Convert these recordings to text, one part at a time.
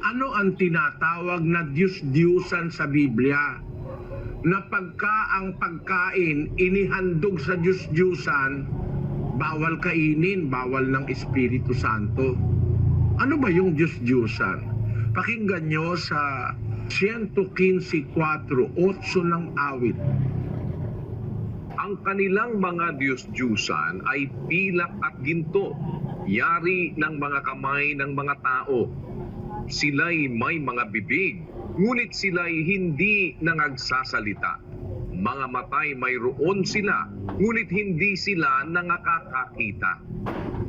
Ano ang tinatawag na Diyos-Diyusan sa Biblia? Na pagka ang pagkain inihandog sa Diyos-Diyusan, bawal kainin, bawal ng Espiritu Santo. Ano ba yung Diyos-Diyusan? Pakinggan nyo sa 115:4, 8 ng awit. Ang kanilang mga Diyos-Diyusan ay pilak at ginto, yari ng mga kamay ng mga tao. Sila'y may mga bibig, ngunit sila'y hindi nangagsasalita. Mga matay mayroon sila, ngunit hindi sila nangakakakita.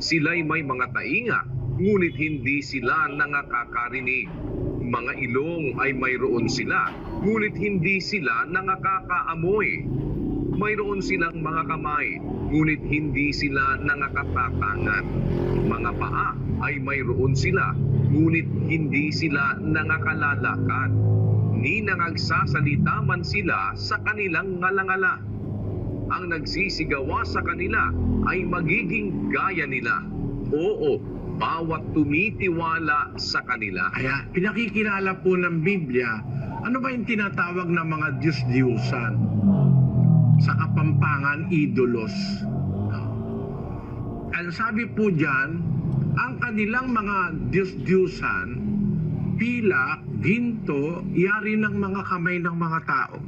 Sila'y may mga tainga, ngunit hindi sila nangakakarinig. Mga ilong ay mayroon sila, ngunit hindi sila nangakakaamoy. Mayroon silang mga kamay, ngunit hindi sila nangakatatangan. Mga paa ay mayroon sila, ngunit hindi sila nangakalalakad. Ni nangagsasalita man sila sa kanilang ngalangala. Ang nagsisigawa sa kanila ay magiging gaya nila. Oo, bawat tumitiwala sa kanila. Kaya pinakikilala po ng Biblia, ano ba yung tinatawag na mga Diyos-Diyusan? Sa Kapampangan, idolos. Ang sabi po dyan, ang kanilang mga Diyos-Diyusan, pilak, ginto, yari ng mga kamay ng mga tao.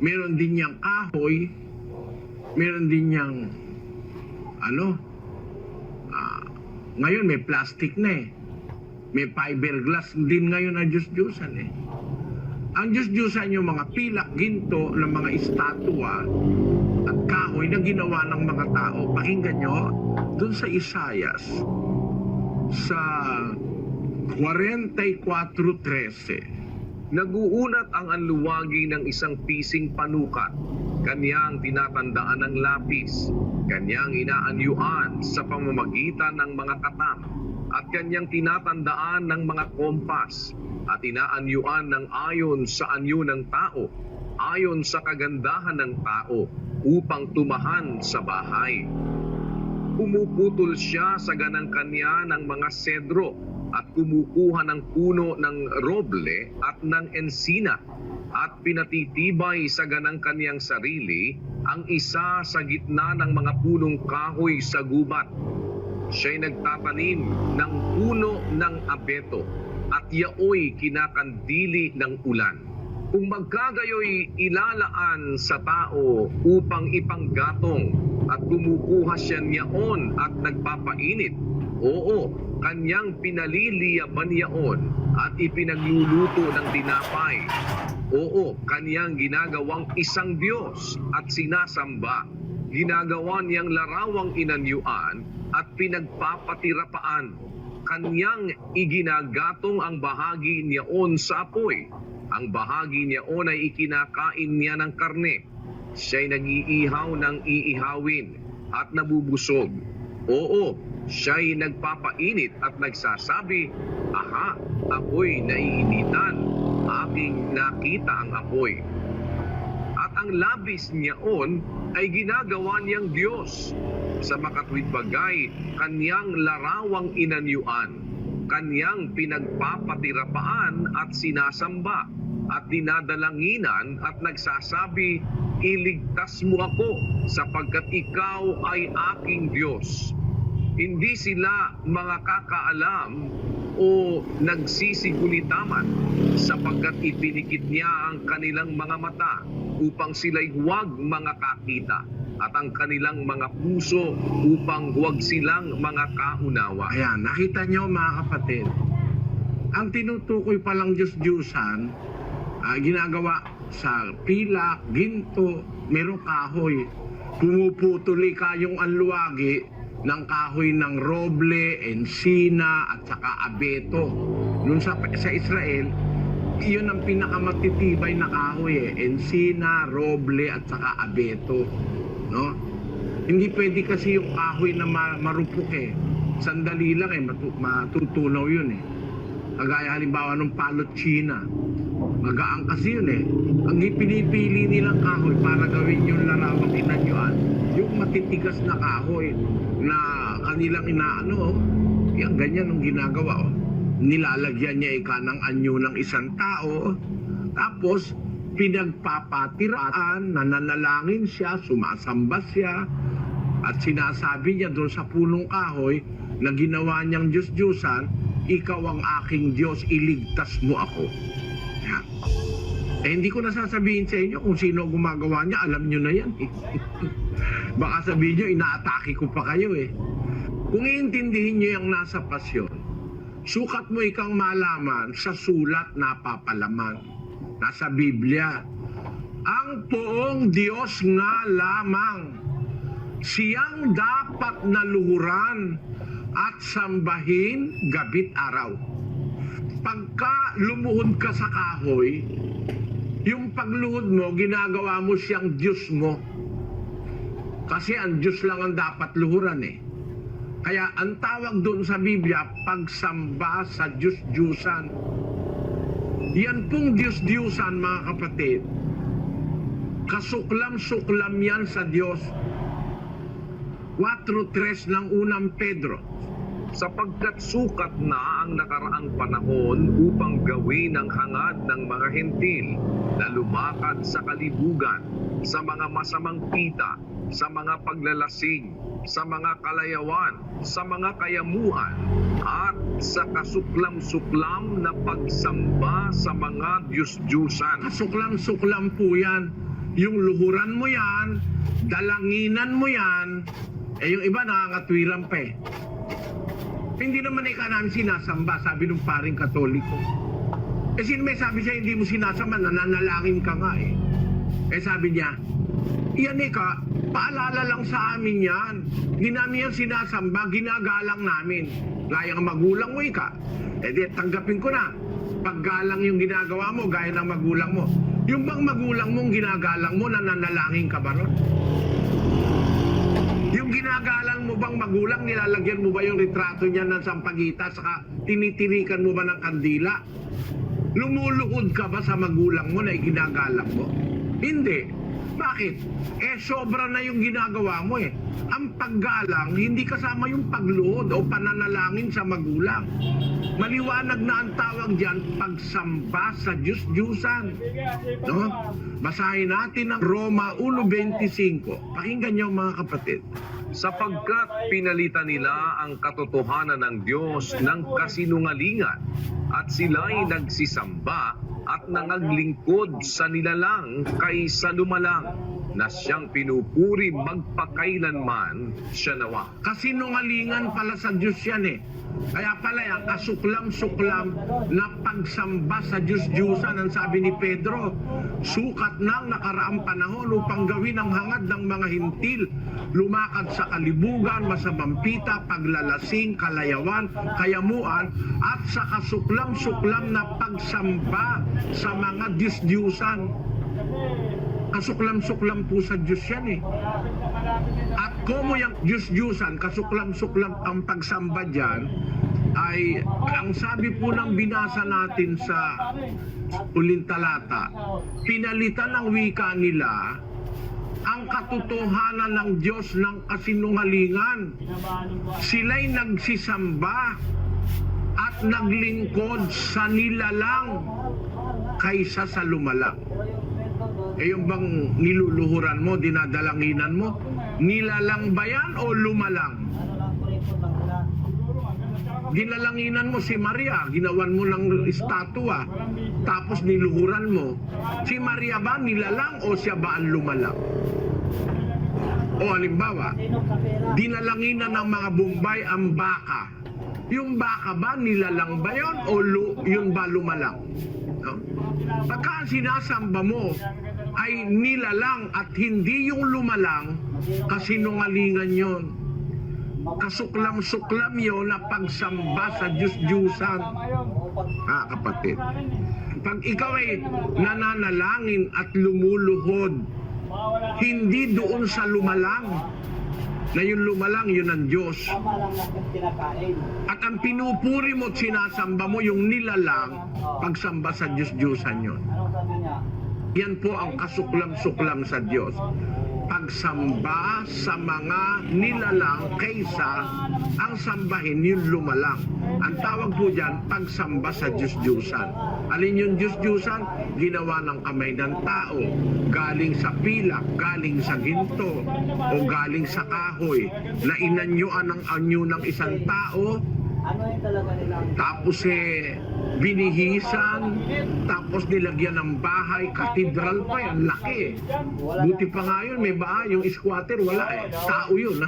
Meron din niyang kahoy, meron din niyang ngayon may plastic na may fiberglass din ngayon ang Diyos-Diyusan Ang Diyos-Diyusan yung mga pilak, ginto ng mga estatwa at kahoy na ginawa ng mga tao. Pakinggan nyo, dun sa Isaias, sa 44:13. Naguunat ang anluwagi ng isang pising panukat. Kanyang tinatandaan ng lapis. Kanyang inaanyuan sa pamamagitan ng mga katam. At kanyang tinatandaan ng mga kompas. At inaanyuan ng ayon sa anyo ng tao. Ayon sa kagandahan ng tao. Upang tumahan sa bahay. Pumuputol siya sa ganang kanya ng mga sedro. At kumukuha ng puno ng roble at ng ensina at pinatitibay sa ganang kaniyang sarili ang isa sa gitna ng mga punong kahoy sa gubat. Siya'y nagtatanim ng puno ng abeto at yaoy kinakandili ng ulan. Kung magkagayoy ilalaan sa tao upang ipanggatong at kumukuha siya niyaon at nagpapainit, oo, kanyang pinaliliyaban yaon at ipinagluluto ng tinapay. Oo, kanyang ginagawang isang Diyos at sinasamba. Ginagawa niyang larawang inanyuan at pinagpapatirapaan. Kanyang iginagatong ang bahagi niyaon sa apoy. Ang bahagi niyaon ay ikinakain niya ng karne. Siya'y nag-iihaw ng iihawin at nabubusog. Oo, siya'y nagpapainit at nagsasabi, aha, ako'y naiinitan, aking nakita ang apoy. At ang labis niyaon ay ginagawa niyang Diyos. Sa makatwid bagay, kanyang larawang inanyuan, kanyang pinagpapatirapaan at sinasamba, at dinadalanginan at nagsasabi, iligtas mo ako sapagkat ikaw ay aking Diyos. Hindi sila mga kakaalam o nagsisigulitaman sapagkat ipinikit niya ang kanilang mga mata upang sila'y huwag mga kakita at ang kanilang mga puso upang huwag silang mga kaunawa. Ayan, nakita nyo mga kapatid, ang tinutukoy palang Diyos-Diyusan, ginagawa sa pilak, ginto, merong kahoy. Pumuputuli kayong anluwagi ng kahoy ng roble, ensina, at saka abeto. Noon sa Israel, iyon ang pinakamatitibay na kahoy ensina, roble, at saka abeto. No? Hindi pwede kasi yung kahoy na marupok Sandali lang matutunaw yun Kagaya halimbawa ng palot China. Magaang kasi yun Ang ipinipili nilang kahoy para gawin yung larawang inanyuan, yung matitigas na kahoy na kanilang inaano, oh. Yan, ganyan ang ginagawa, oh. Nilalagyan niya ng anyo ng isang tao, tapos pinagpapatiraan, nananalangin siya, sumasamba siya, at sinasabi niya doon sa punong kahoy na ginawa niyang Diyos-Diyusan, ikaw ang aking Diyos, iligtas mo ako. Yan. Hindi ko nasasabihin sa inyo kung sino gumagawa niya, alam niyo na yan. Baka sabihin niyo, inaatake ko pa kayo eh. Kung iintindihin niyo yung nasa pasyon, sukat mo ikang malaman sa sulat na papalaman. Nasa Biblia, ang poong Diyos nga lamang, siyang dapat naluhuran at sambahin gabit araw. Pagka lumuhod ka sa kahoy, yung pagluhod mo, ginagawa mo siyang Diyos mo. Kasi ang Diyos lang ang dapat luhuran eh. Kaya ang tawag doon sa Biblia, pagsamba sa Diyos-Diyusan. Yan pong Diyos-Diyusan, mga kapatid. Kasuklam-suklam yan sa Diyos. 4:3 ng unang Pedro. Sapagkat sukat na ang nakaraang panahon upang gawin ang hangad ng mga hentil na lumakad sa kalibugan, sa mga masamang pita, sa mga paglalasing, sa mga kalayawan, sa mga kayamuan, at sa kasuklam-suklam na pagsamba sa mga Diyos-Diyusan. Kasuklam-suklam po yan. Yung luhuran mo yan, dalanginan mo yan, yung iba nakakatwiran pa eh. Hindi naman ikaw namin sinasamba, sabi ng paring Katoliko. Sino may sabi siya hindi mo sinasamba, nananalangin ka nga eh. Sabi niya, yan ika, paalala lang sa amin yan. Hindi namin yan sinasamba, ginagalang namin. Gaya ng magulang mo ika. Tanggapin ko na. Paggalang yung ginagawa mo, gaya ng magulang mo. Yung bang magulang mong ginagalang mo, nananalangin ka ba ron? Yung ginagalang mo bang magulang, nilalagyan mo ba yung retrato niya ng sampagita, saka tinitirikan mo ba ng kandila? Lumuluhod ka ba sa magulang mo na iginagalang mo? Hindi. Bakit? Sobra na yung ginagawa mo eh. Ang paggalang, hindi kasama yung pagluhod o pananalangin sa magulang. Maliwanag na ang tawag dyan, pagsamba sa Diyos-Diyusan. No? Basahin natin ang Roma 1:25. Pakinggan niyo mga kapatid. Sapagkat pinalitan nila ang katotohanan ng Diyos ng kasinungalingan at sila'y nagsisamba at nangaglingkod sa nilalang kaysa lumalang na siyang pinupuri magpakailanman siya nawa. Kasinungalingan pala sa Diyos yan eh. Kaya pala yan, kasuklam-suklam na pagsamba sa Diyos-Diyusan, ang sabi ni Pedro, sukat ng nakaraang panahon upang gawin ang hangad ng mga hintil, lumakad sa kalibugan, masabampita, paglalasing, kalayawan, kayamuan, at sa kasuklam-suklam na pagsamba sa mga Diyos-Diyusan. Kasuklam-suklam po sa Diyos yan eh. At kung yung Diyos-Diyusan, kasuklam-suklam ang pagsamba dyan, ay ang sabi po ng binasa natin sa uling talata, pinalitan ng wika nila ang katotohanan ng Diyos ng kasinungalingan. Sila'y nagsisamba at naglingkod sa nilalang kaysa sa lumalang. Yung bang niluluhuran mo, dinadalanginan mo, nilalang ba yan o lumalang? Dinalanginan mo si Maria, ginawan mo ng estatwa, tapos niluhuran mo. Si Maria ba nilalang o siya ba ang lumalang? O halimbawa, dinalanginan ng mga Bombay ang baka. Yung baka ba nilalang ba yun o yun ba lumalang? No? Pagka sinasamba mo ay nilalang at hindi yung lumalang, kasinungalingan yon. Kasuklam-suklam yon na pagsamba sa Diyos-Diyusan. Kapatid, pag ikaw ay nananalangin at lumuluhod, hindi doon sa lumalang, na yung lumalang yun ang Diyos. At ang pinupuri mo at sinasamba mo yung nilalang, pagsamba sa Diyos-Diyusan yun. Yan po ang kasuklam-suklam sa Diyos. pagsamba sa mga nilalang kaysa ang sambahin yung lumalang. Ang tawag po dyan, pagsamba sa Diyos-Diyusan. Alin yung Diyos-Diyusan? Ginawa ng kamay ng tao, galing sa pilak, galing sa ginto, o galing sa kahoy, na inanyuan ang anyo ng isang tao, tapos binihisan, tapos nilagyan ng bahay, katedral pa yan, laki. Buti pa nga yun, may bahay, yung squatter wala tao yun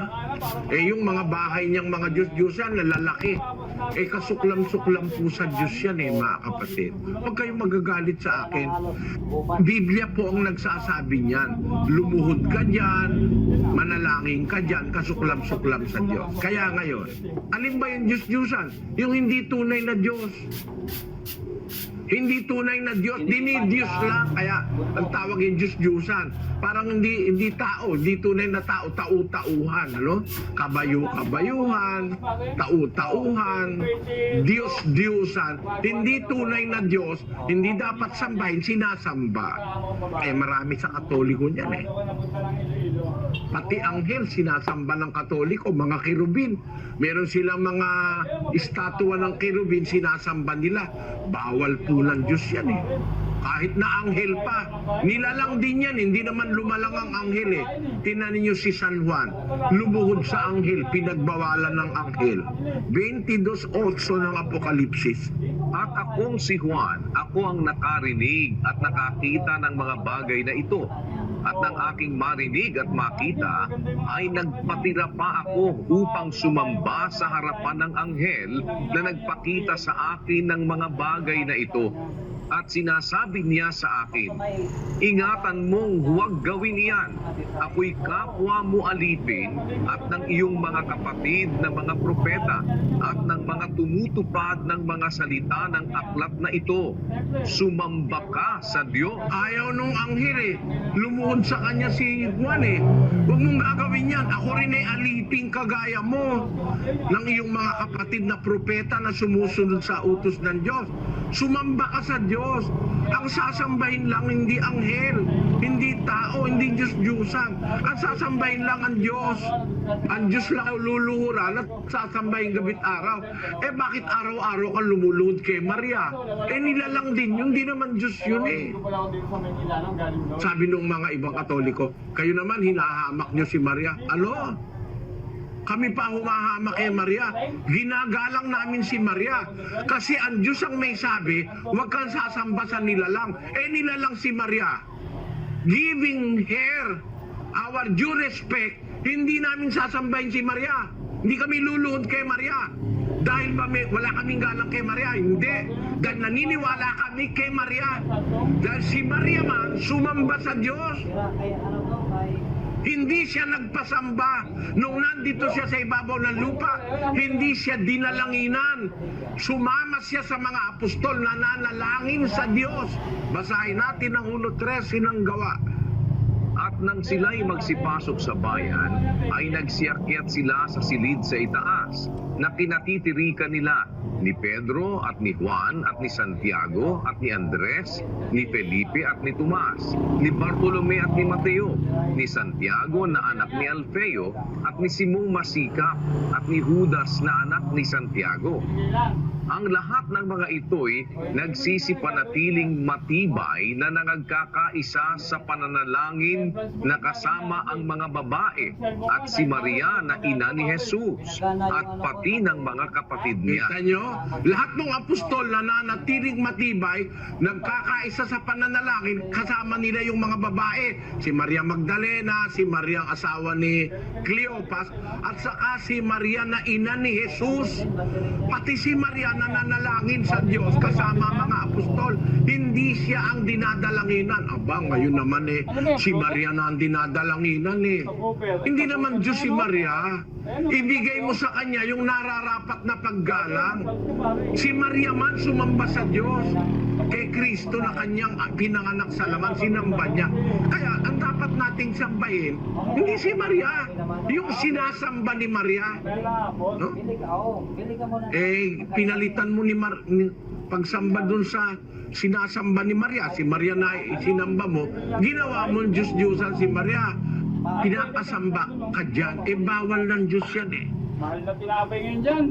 yung mga bahay niyang mga Diyos-Diyosan nalalaki. Kasuklam-suklam po sa Diyos yan mga kapatid. Huwag kayong magagalit sa akin. Biblia po ang nagsasabi niyan. Lumuhod ka dyan, manalangin ka dyan, kasuklam-suklam sa Diyos. Kaya ngayon, alin ba yung Diyos-Diyosan? Yung hindi tunay na Diyos. Hindi tunay na Diyos, dinidiyos lang. Kaya ang tawag yung Diyos-Diyusan. Parang hindi tao, hindi tunay na tao, tau-tauhan, kabayo-kabayuhan, tau-tauhan, Diyos-Diyusan. Hindi tunay na Diyos, hindi dapat sambahin, sinasamba. Marami sa Katoliko niyan Pati anghel, sinasamba ng Katoliko, mga kerubin. Meron silang mga estatwa ng kerubin, sinasamba nila. Bawal po ng Diyos yan Kahit na anghel pa. Nilalang din yan, hindi naman lumalang ang anghel Tingnan ninyo si San Juan, lumuhod sa anghel, pinagbawalan ng anghel. 22:8 ng Apokalipsis. At akong si Juan, ako ang nakarinig at nakakita ng mga bagay na ito. At nang aking marinig at makita, ay nagpatira pa ako upang sumamba sa harapan ng anghel na nagpakita sa akin ng mga bagay na ito. At sinasabi niya sa akin, ingatan mong huwag gawin iyan. Ako'y kapwa mo alipin at ng iyong mga kapatid na mga propeta at ng mga tumutupad ng mga salita ng aklat na ito. Sumamba ka sa Diyos. Ayaw nung anghel lumuhod sa kanya si Juan Huwag mong gagawin yan. Ako rin alipin kagaya mo ng iyong mga kapatid na propeta na sumusunod sa utos ng Diyos. Sumamba ka sa Diyos. Ang sasambahin lang hindi anghel, hindi tao, hindi Diyos-Diyusan. Ang sasambahin lang ang Diyos. Ang Diyos lang luluhuran at sasambahin gabit araw. Bakit araw-araw ka lumuluhod kay Maria? Nilalang din yun, hindi naman Diyos yun Sabi nung mga ibang Katoliko, kayo naman hinahamak nyo si Maria. Alo? Kami pa humahamak kay Maria. Ginagalang namin si Maria. Kasi ang Diyos ang may sabi, huwag kang sasamba sa nilalang. Nilalang si Maria. Giving her our due respect, hindi namin sasambahin si Maria. Hindi kami luluhod kay Maria. Dahil ba wala kaming galang kay Maria? Hindi. Dahil naniniwala kami kay Maria. Dahil si Maria man, sumamba sa Diyos. Hindi siya nagpasamba. Nung nandito siya sa ibabaw ng lupa, hindi siya dinalanginan. Sumama siya sa mga apostol na nanalangin sa Diyos. Basahin natin ang 1:13 ng Gawa. At nang sila'y magsipasok sa bayan, ay nagsiakyat sila sa silid sa itaas, na kinatitirikan nila ni Pedro at ni Juan at ni Santiago at ni Andres, ni Felipe at ni Tomas, ni Bartolome at ni Mateo, ni Santiago na anak ni Alfeo at ni Simong Masikap at ni Judas na anak ni Santiago. Ang lahat ng mga ito'y nagsisipanatiling matibay na nangagkakaisa sa pananalangin na kasama ang mga babae at si Maria na ina ni Jesus at pati ng mga kapatid niya. Kita nyo? Lahat ng apostol na nanatiling matibay, nagkakaisa sa pananalangin, kasama nila yung mga babae. Si Maria Magdalena, si Maria ang asawa ni Cleopas, at saka si Maria na ina ni Jesus. Pati si Maria na nanalangin sa Diyos kasama mga apostol. Hindi siya ang dinadalanginan. Aba, ngayon naman si Maria na ang dinadalanginan Hindi naman Diyos si Maria. Ibigay mo sa kanya yung nararapat na paggalang. Si Maria man sumamba sa Diyos. Kay Kristo na kanyang pinanganak sa laman, sinamba niya. Kaya ang dapat nating sambahin, hindi si Maria, yung sinasamba ni Maria. No? Pinalitan mo ni pagsamba dun sa sinasamba ni Maria, si Maria na sinamba mo, ginawa mo Diyos-Diyosan si Maria. pinapasamba ka dyan, bawal ng Diyos yan eh. Mahal na tinapay ngayon dyan.